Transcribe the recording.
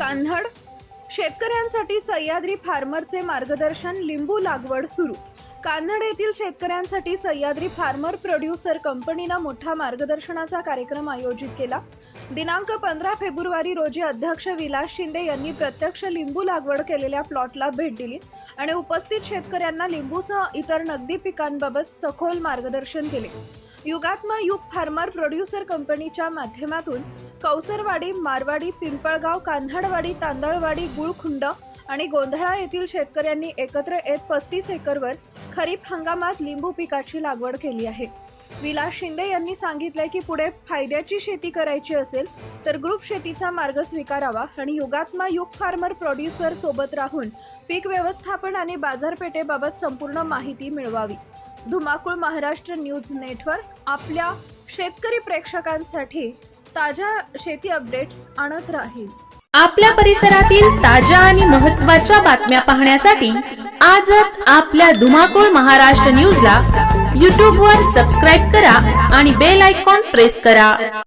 कान्हड शेतकऱ्यांसाठी सह्याद्री फार्मरचे मार्गदर्शन लिंबू लागवड सुरू। कान्हड येथील शेतकऱ्यांसाठी सह्याद्री फार्मर प्रोड्युसर कंपनीने मोठा मार्गदर्शनाचा कार्यक्रम आयोजित केला। दिनांक 15 फेब्रुवारी रोजी अध्यक्ष विलास शिंदे यांनी प्रत्यक्ष लिंबू लागवड केलेल्या प्लॉटला भेट दिली आणि उपस्थित शेतकऱ्यांना लिंबूसह इतर नगदी पिकांबाबत सखोल मार्गदर्शन केले। युगात्मा युग फार्मर प्रोड्युसर कंपनीच्या माध्यमातून कौसरवाडी, मारवाडी, पिंपळगाव, कान्हडवाडी, तांदळवाडी, गुळखुंड आणि गोंधळा येथील शेतकऱ्यांनी एकत्र येत 35 एकरवर खरीप हंगामात लिंबू पिकाची लागवड केली आहे। विलास शिंदे यांनी सांगितले की पुढे फायद्याची शेती करायची असेल तर ग्रुप शेतीचा मार्ग स्वीकारावा आणि युगात्मा युग फार्मर प्रोड्युसर सोबत राहून पीक व्यवस्थापन आणि बाजारपेठेबाबत संपूर्ण माहिती मिळवावी। धुमाकूळ महाराष्ट्र न्यूज नेटवर्क आपल्या शेतकरी प्रेक्षकांसाठी ताजा शेती अपडेट्स आणत राहील। आपल्या परिसरातील ताज्या आणि महत्त्वाच्या बातम्या पाहण्यासाठी आजच आपल्या धुमाकूळ महाराष्ट्र न्यूजला YouTube वर सबस्क्राइब करा आणि बेल आयकॉन प्रेस करा।